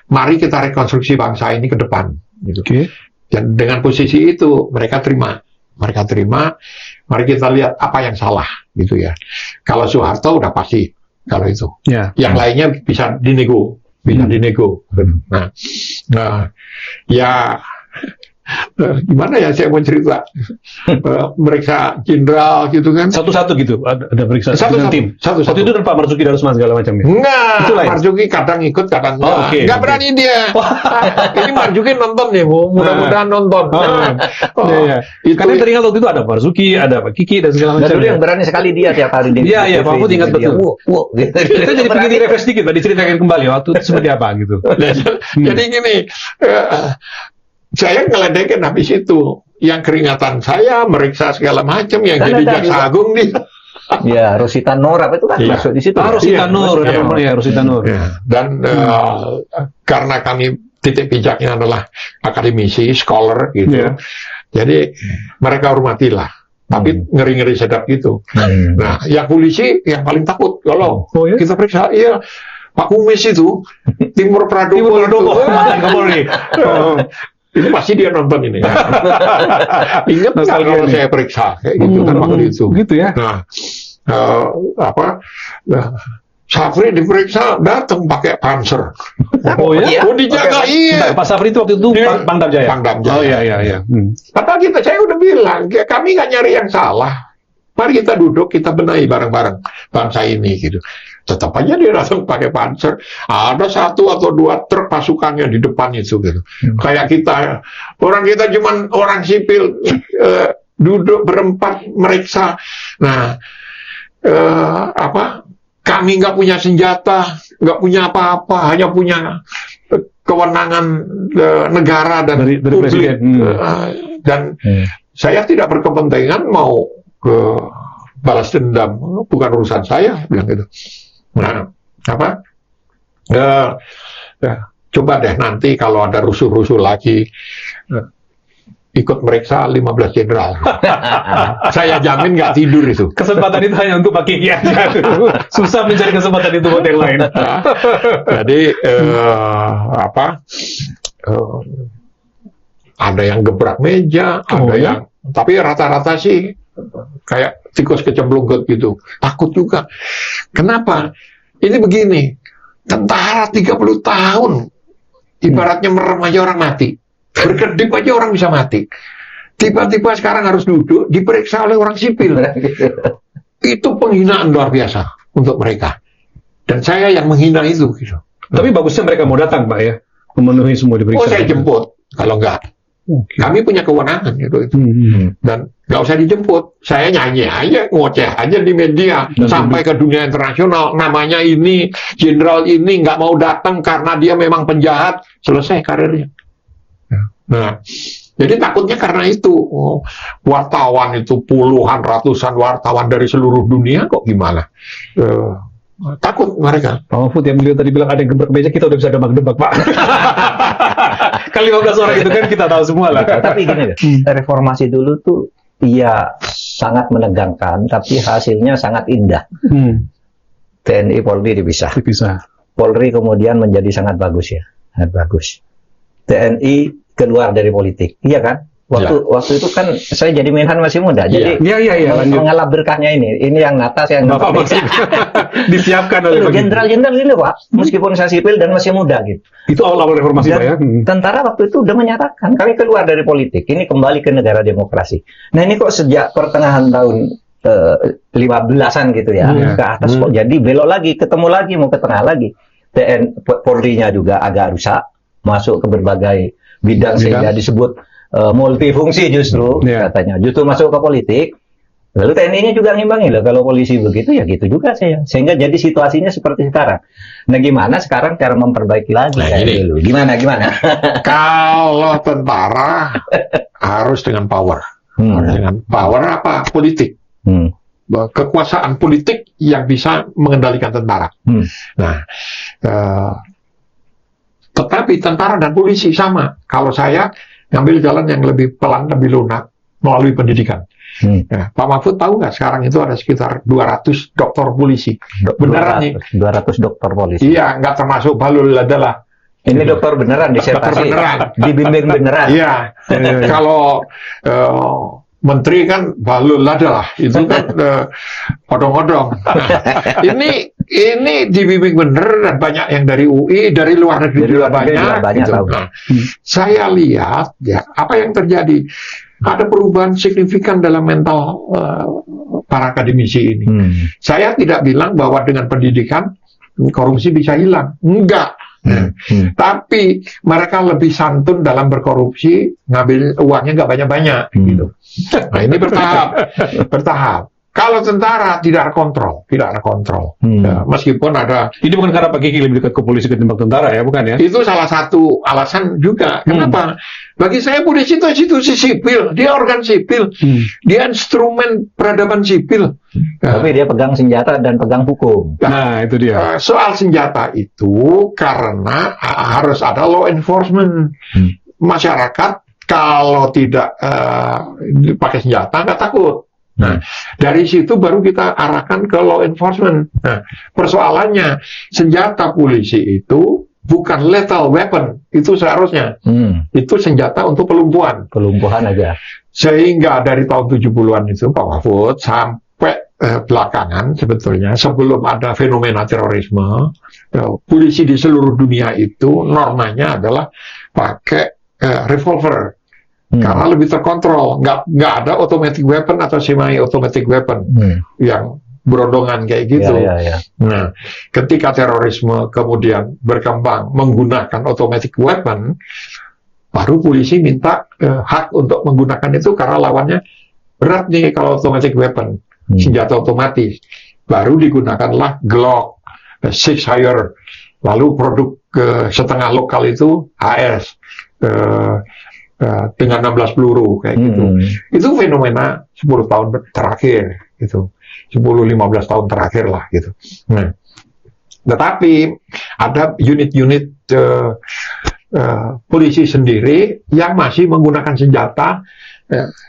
Mari kita rekonstruksi bangsa ini ke depan. Gitu. Dan dengan posisi itu mereka terima. Mari kita lihat apa yang salah, gitu ya. Kalau Soeharto udah pasti, kalau itu. Yang lainnya bisa dinego. Nah, ya gimana ya saya mau cerita, meriksa jenderal gitu kan, satu-satu gitu, ada periksa tim satu-satu. Waktu itu kan Pak Marzuki Darusman segala macamnya. Enggak, Marzuki kadang ikut kadang enggak berani dia. Ini Marzuki nonton nih, mudah-mudahan nonton. Karena teringat waktu itu ada Pak Marzuki, ada Pak Kiki dan segala macam. Dulu yang berani sekali dia tiap hari di Iya, Pak Mahfud ingat betul. Kita jadi pengen direfresh dikit, Pak, diceritakan kembali waktu itu seperti apa gitu. Jadi gini, saya ngeledekin habis itu, yang keringatan saya meriksa segala macam, yang jadi jaksa agung dia. Ya, Rosita Nur apa itu kan masuk di situ. Rosita Nur, Rosita Nur. Dan karena kami titik pijaknya adalah akademisi, scholar gitu. Jadi mereka hormatilah. Tapi ngeri-ngeri sedap gitu. Nah, yang polisi yang paling takut kalau kita periksa, Pak Kumis itu, Timur Pradopo mantan Kapolri. Itu pasti dia nonton ini. Ingat nggak kalau saya periksa kayak gitu kan waktu itu. Gitu ya. Nah, Safri diperiksa datang pakai Panzer. Dijaga. Pak Safri itu waktu itu Pangdam Jaya. Iya. Kata saya udah bilang, kami nggak nyari yang salah. Mari kita duduk, kita benahi bareng-bareng bangsa ini gitu. Tetap aja dia datang pakai Panzer. Ada 1 atau 2 truk pasukannya di depan itu gitu. Kayak kita, orang kita cuman orang sipil duduk berempat meriksa. Nah, kami nggak punya senjata, nggak punya apa-apa, hanya punya kewenangan negara dan dari publik. Dan saya tidak berkepentingan mau ke balas dendam, bukan urusan saya, bilang gitu. Nah, coba deh nanti kalau ada rusuh-rusuh lagi, ikut meriksa 15 jenderal. Saya jamin nggak tidur itu. Kesempatan itu hanya untuk Pak Kiki aja. Susah mencari kesempatan itu buat yang lain. Jadi ada yang gebrak meja, ada yang, tapi rata-rata sih kayak tikus kecemplungkut gitu. Takut juga. Kenapa? Ini begini, tentara 30 tahun, ibaratnya merem aja orang mati. Berkedip aja orang bisa mati. Tiba-tiba sekarang harus duduk diperiksa oleh orang sipil. Itu penghinaan luar biasa untuk mereka. Dan saya yang menghina itu. Gitu. Tapi bagusnya mereka mau datang, Pak ya, memenuhi semua diperiksa. Oh, saya jemput. Kalau enggak, kami punya kewenangan gitu. Dan nggak usah dijemput. Saya nyanyi aja, ngoceh aja di media sampai ke dunia internasional. Namanya ini jenderal ini nggak mau datang karena dia memang penjahat. Selesai karirnya. Nah, jadi takutnya karena itu wartawan itu puluhan, ratusan wartawan dari seluruh dunia kok gimana? Takut mereka. Pak Mahfud yang beliau tadi bilang ada yang gebrak meja, kita udah bisa debak-debak, Pak. Kali 15 orang itu kan kita tahu semua lah. Tapi gini, reformasi dulu tuh iya sangat menegangkan, tapi hasilnya sangat indah. TNI Polri dipisah. Polri kemudian menjadi sangat bagus ya, sangat bagus. TNI keluar dari politik, iya kan? Waktu itu kan saya jadi Menhan masih muda, jadi mengalap berkahnya ini yang atas yang disiapkan oleh jenderal-jenderal ini Pak, meskipun saya sipil dan masih muda gitu. Itu awal-awal reformasi Pak ya. Tentara waktu itu udah menyatakan kami keluar dari politik, ini kembali ke negara demokrasi. Nah ini kok sejak pertengahan tahun 15-an gitu ya ke atas kok jadi belok lagi, ketemu lagi mau ke tengah lagi. Polri-nya juga agak rusak, masuk ke berbagai bidang sehingga disebut multifungsi justru katanya, justru masuk ke politik. Lalu TNI-nya juga ngimbangi loh, kalau polisi begitu ya gitu juga saya, sehingga jadi situasinya seperti sekarang. Nah gimana sekarang cara memperbaiki lagi dulu? Gimana? Kalau tentara harus dengan power, harus dengan power apa? Politik. Kekuasaan politik yang bisa mengendalikan tentara. Nah, tetapi tentara dan polisi sama. Kalau saya ngambil jalan yang lebih pelan, lebih lunak melalui pendidikan. Nah, Pak Mahfud tahu nggak sekarang itu ada sekitar 200 dokter polisi. Beneran nih. 200 dokter polisi. Iya, nggak termasuk balul adalah. Ini dokter beneran, disertasi, dibimbing beneran. Iya. Kalau menteri kan balul adalah itu kan odong-odong. Nah, ini dibimbing bener dan banyak yang dari UI, dari luar negeri juga banyak gitu. Nah, saya lihat ya apa yang terjadi, ada perubahan signifikan dalam mental para akademisi ini. Saya tidak bilang bahwa dengan pendidikan korupsi bisa hilang, enggak. Tapi mereka lebih santun dalam berkorupsi, ngambil uangnya nggak banyak-banyak gitu. Nah ini bertahap. Kalau tentara tidak ada kontrol. Ya, meskipun ada. Ini bukan karena Pak Kiki lebih dekat ke polisi ketimbang tentara ya, bukan ya? Itu salah satu alasan juga. Kenapa? Bagi saya polisi itu institusi sipil, dia organ sipil, dia instrumen peradaban sipil. Tapi dia pegang senjata dan pegang hukum. Nah itu dia. Soal senjata itu karena harus ada law enforcement. Masyarakat kalau tidak pakai senjata nggak takut. Nah, dari situ baru kita arahkan ke law enforcement. Nah, persoalannya senjata polisi itu bukan lethal weapon, itu seharusnya. Itu senjata untuk pelumpuhan. Pelumpuhan aja. Sehingga dari tahun 70-an itu Pak Mahfud sampai belakangan sebetulnya sebelum ada fenomena terorisme, polisi di seluruh dunia itu normanya adalah pakai revolver. Karena lebih terkontrol, nggak ada automatic weapon atau semi-automatic weapon yang berondongan kayak gitu. Nah, ketika terorisme kemudian berkembang menggunakan automatic weapon, baru polisi minta hak untuk menggunakan itu karena lawannya berat nih kalau automatic weapon, senjata otomatis. Baru digunakanlah Glock, Six Higher, lalu produk setengah lokal itu HS. Dengan 16 peluru kayak gitu. Itu fenomena 10 tahun terakhir gitu. 10-15 tahun terakhir lah gitu. Nah, tetapi ada unit-unit polisi sendiri yang masih menggunakan senjata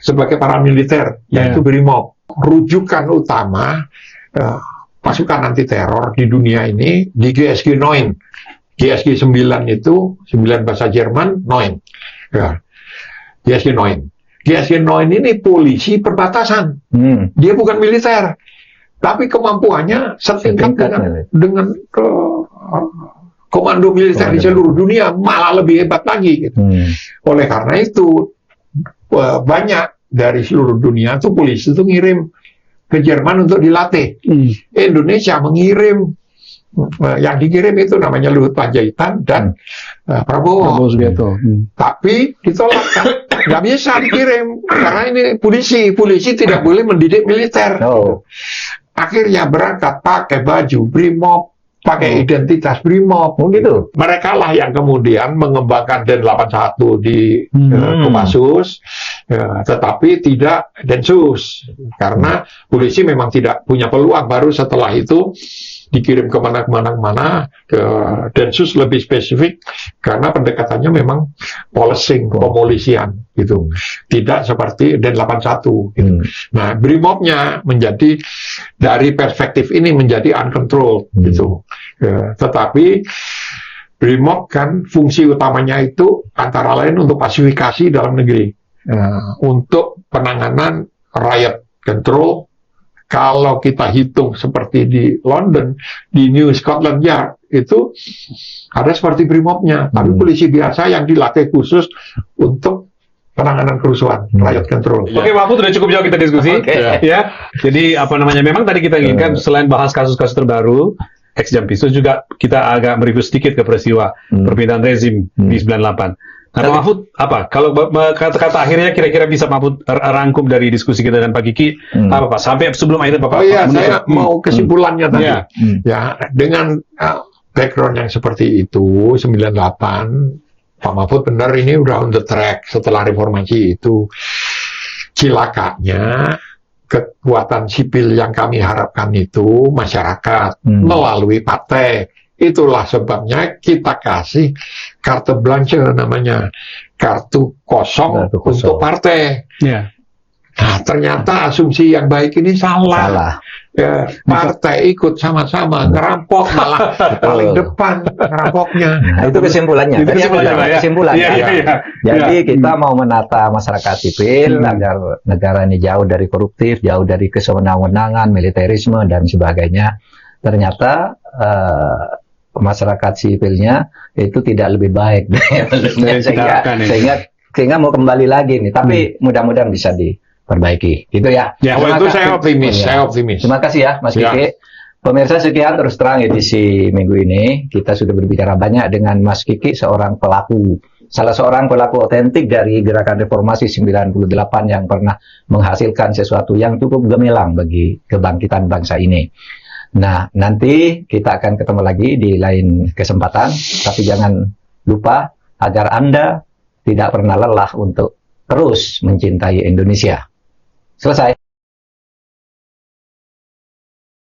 sebagai paramiliter, yaitu BRIMOB. Rujukan utama pasukan anti teror di dunia ini di GSG 9. GSG 9 itu 9 bahasa Jerman 9. Ya. GSG 9. GSG 9 ini polisi perbatasan. Dia bukan militer, tapi kemampuannya setingkat dengan komando militer di seluruh dunia, malah lebih hebat lagi. Gitu. Oleh karena itu banyak dari seluruh dunia tuh polisi itu ngirim ke Jerman untuk dilatih. Indonesia mengirim, yang dikirim itu namanya Luhut Panjaitan dan Prabowo Subianto. Tapi ditolak kan, nggak bisa dikirim karena ini polisi tidak boleh mendidik militer. Akhirnya berangkat pakai baju BRIMOB, pakai identitas BRIMOB, gitu. Mereka lah yang kemudian mengembangkan Den 81 di Kopassus, tetapi tidak Densus, karena polisi memang tidak punya peluang. Baru setelah itu dikirim kemana-mana, ke Densus lebih spesifik, karena pendekatannya memang policing, pepolisian, gitu. Tidak seperti Den 81, gitu. Nah, BRIMOB-nya menjadi, dari perspektif ini menjadi uncontrolled, gitu. Tetapi BRIMOB kan fungsi utamanya itu antara lain untuk pasifikasi dalam negeri, untuk penanganan riot control. Kalau kita hitung seperti di London, di New Scotland Yard, itu ada seperti BRIMOB-nya. Tapi polisi biasa yang dilatih khusus untuk penanganan kerusuhan, riot control. Oke, Mahfud, sudah cukup jauh kita diskusi. Ya. Jadi, memang tadi kita inginkan, selain bahas kasus-kasus terbaru, ex-Jampisus, juga kita agak mereview sedikit ke peristiwa perpindahan rezim di 98. Nah, Pak Mahfud, apa? Kalau kata-kata akhirnya kira-kira bisa Mahfud rangkum dari diskusi kita dan Pak Kiki, apa Pak? Sampai sebelum akhirnya Bapak. Saya mau kesimpulannya tadi. Ya, dengan background yang seperti itu, 98, Pak Mahfud benar ini udah on the track setelah reformasi itu. Cilakanya, kekuatan sipil yang kami harapkan itu masyarakat melalui partai. Itulah sebabnya kita kasih carte blanche, namanya kartu kosong untuk partai. Nah, ternyata asumsi yang baik ini salah. Ya, partai ikut sama-sama ngerampok, malah paling depan ngerampoknya. Nah, itu kesimpulannya. Jadi kita mau menata masyarakat sipil agar negara ini jauh dari koruptif, jauh dari kesewenang-wenangan, militerisme dan sebagainya. Ternyata masyarakat sipilnya itu tidak lebih baik sehingga mau kembali lagi nih, tapi mudah-mudahan bisa diperbaiki gitu ya. Itu saya optimis. Terima kasih ya Mas Kiki. Pemirsa, sekian terus terang edisi minggu ini. Kita sudah berbicara banyak dengan Mas Kiki, salah seorang pelaku otentik dari gerakan reformasi 98 yang pernah menghasilkan sesuatu yang cukup gemilang bagi kebangkitan bangsa ini. Nah, nanti kita akan ketemu lagi di lain kesempatan, tapi jangan lupa agar Anda tidak pernah lelah untuk terus mencintai Indonesia. Selesai.